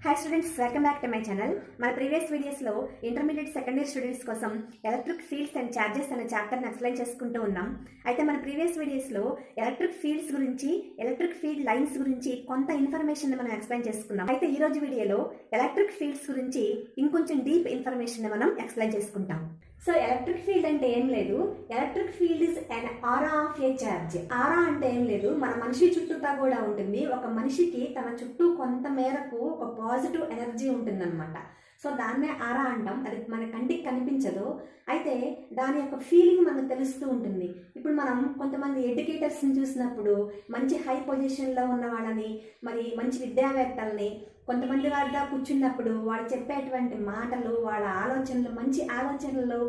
Hi students, welcome back to my channel. మన previous వీడియోస్లో intermediate second year students కోసం electric fields and charges అనే చాప్టర్ని explain చేసుకుంటూ ఉన్నాం. అయితే మన ప్రీవియస్ వీడియోస్లో ఎలక్ట్రిక్ ఫీల్డ్స్ గురించి, ఎలక్ట్రిక్ ఫీల్డ్ లైన్స్ గురించి కొంత ఇన్ఫర్మేషన్ మనం ఎక్స్ప్లెయిన్ చేసుకున్నాం. అయితే ఈ రోజు వీడియోలో ఎలక్ట్రిక్ ఫీల్డ్స్ గురించి ఇంకొంచెం డీప్ ఇన్ఫర్మేషన్ మనం ఎక్స్ప్లెయిన్ చేసుకుంటాం. సో ఎలక్ట్రిక్ ఫీల్డ్ అంటే ఏం లేదు, electric field is an aura of a charge. Aura అంటే ఏం లేదు, మన మనిషి చుట్టూతా కూడా ఉంటుంది. ఒక మనిషికి తన చుట్టూ కొంత మేరకు ఒక పాజిటివ్ ఎనర్జీ ఉంటుందన్నమాట. సో దాన్నే ఆరా అంటాం. అది మన కంటికి కనిపించదు, అయితే దాని యొక్క ఫీలింగ్ మనకు తెలుస్తూ ఉంటుంది. ఇప్పుడు మనం కొంతమంది ఎడ్యుకేటర్స్ని చూసినప్పుడు మంచి హై పొజిషన్లో ఉన్న వాళ్ళని, మరి మంచి విద్యావేత్తల్ని, కొంతమంది వద్ద కూర్చున్నప్పుడు వాళ్ళు చెప్పేటువంటి మాటలు, వాళ్ళ ఆలోచనలు, మంచి ఆలోచనలు,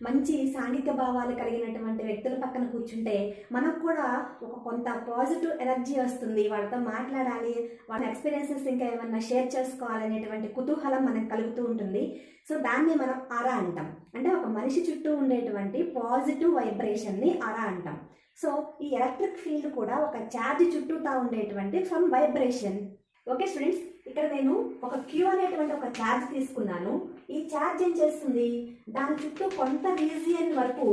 మంచి సాంఘిక భావాలు కలిగినటువంటి వ్యక్తుల పక్కన కూర్చుంటే మనకు కూడా ఒక కొంత పాజిటివ్ ఎనర్జీ వస్తుంది. వాళ్ళతో మాట్లాడాలి, వాళ్ళ ఎక్స్పీరియన్సెస్ ఇంకా ఏమన్నా షేర్ చేసుకోవాలనేటువంటి కుతూహలం మనకు కలుగుతూ ఉంటుంది. సో దాన్ని మనం ఆరా అంటాం. అంటే ఒక మనిషి చుట్టూ ఉండేటువంటి పాజిటివ్ వైబ్రేషన్ని ఆరా అంటాం. సో ఈ ఎలక్ట్రిక్ ఫీల్డ్ కూడా ఒక ఛార్జ్ చుట్టూతా ఉండేటువంటి సమ్ వైబ్రేషన్. ఓకే స్టూడెంట్స్, ఇక్కడ నేను ఒక క్యూ అనేటువంటి ఒక ఛార్జ్ తీసుకున్నాను. ఈ ఛార్జ్ ఏం చేస్తుంది, దాని చుట్టూ కొంత రీజియన్ వరకు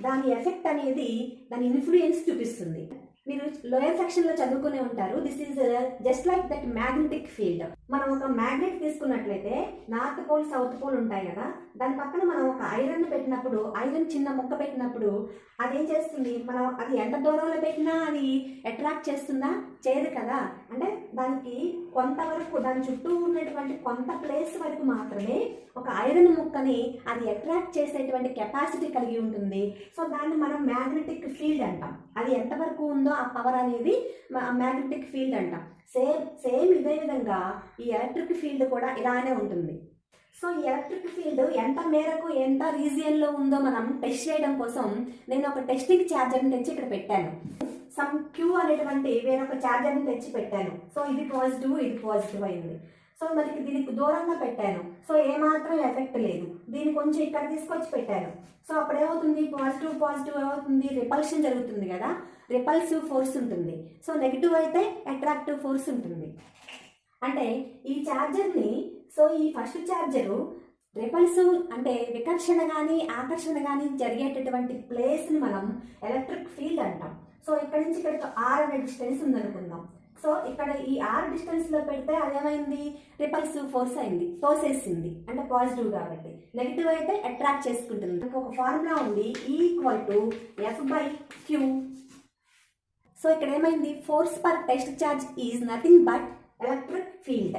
దాని ఎఫెక్ట్ అనేది, దాని ఇన్ఫ్లుయెన్స్ చూపిస్తుంది. మీరు లోయర్ సెక్షన్లో చదువుకునే ఉంటారు. This is just like that magnetic field. మనం ఒక మ్యాగ్నెట్ తీసుకున్నట్లయితే నార్త్ పోల్, సౌత్ పోల్ ఉంటాయి కదా, దాని పక్కన మనం ఒక ఐరన్ పెట్టినప్పుడు, ఐరన్ చిన్న ముక్క పెట్టినప్పుడు అదేం చేస్తుంది, మనం అది ఎంత దూరంలో పెట్టినా అది అట్రాక్ట్ చేస్తుందా? చేయదు కదా. అంటే దానికి కొంతవరకు, దాని చుట్టూ ఉన్నటువంటి కొంత ప్లేస్ వరకు మాత్రమే ఒక ఐరన్ ముక్కని అది అట్రాక్ట్ చేసేటువంటి కెపాసిటీ కలిగి ఉంటుంది. సో దాన్ని మనం మ్యాగ్నెటిక్ ఫీల్డ్ అంటాం. అది ఎంతవరకు ఉందో ఆ పవర్ అనేది మ్యాగ్నెటిక్ ఫీల్డ్ అంటాం. సేమ్ ఇదే విధంగా ఈ ఎలక్ట్రిక్ ఫీల్డ్ కూడా ఇలానే ఉంటుంది. సో ఈ ఎలక్ట్రిక్ ఫీల్డ్ ఎంత మేరకు, ఎంత రీజియన్లో ఉందో మనం టెస్ట్ చేయడం కోసం నేను ఒక టెస్టింగ్ ఛార్జర్ని తెచ్చి ఇక్కడ పెట్టాను. సమ్ క్యూ అనేటువంటి వేరొక ఛార్జర్ని తెచ్చి పెట్టాను. సో ఇది పాజిటివ్, ఇది పాజిటివ్ అయింది. సో మరి దీనికి దూరంగా పెట్టాను. సో ఏమాత్రం ఎఫెక్ట్ లేదు. దీన్ని కొంచెం ఇక్కడ తీసుకొచ్చి పెట్టాను. సో అప్పుడు ఏమవుతుంది, పాజిటివ్ పాజిటివ్ ఏమవుతుంది, రిపల్షన్ జరుగుతుంది కదా, రిపల్సివ్ ఫోర్స్ ఉంటుంది. సో నెగిటివ్ అయితే అట్రాక్టివ్ ఫోర్స్ ఉంటుంది. అంటే ఈ ఛార్జర్ని, సో ఈ ఫస్ట్ ఛార్జరు రిపల్సివ్ అంటే వికర్షణ కానీ ఆకర్షణ కానీ జరిగేటటువంటి ప్లేస్ని మనం ఎలక్ట్రిక్ ఫీల్డ్ అంటాం. సో ఇక్కడ నుంచి ఇక్కడికి ఆర్ అనే డిస్టెన్స్ ఉందనుకుందాం. సో ఇక్కడ ఈ ఆర్ డిస్టెన్స్లో పెడితే అదేమైంది, రిపల్సివ్ ఫోర్స్ అయింది, తోసేసింది. అంటే పాజిటివ్ కాబట్టి. నెగిటివ్ అయితే అట్రాక్ట్ చేసుకుంటుంది. ఒక ఫార్ములా ఉంది, E=F/Q. సో ఇక్కడ ఏమైంది, force per test charge is nothing but electric field.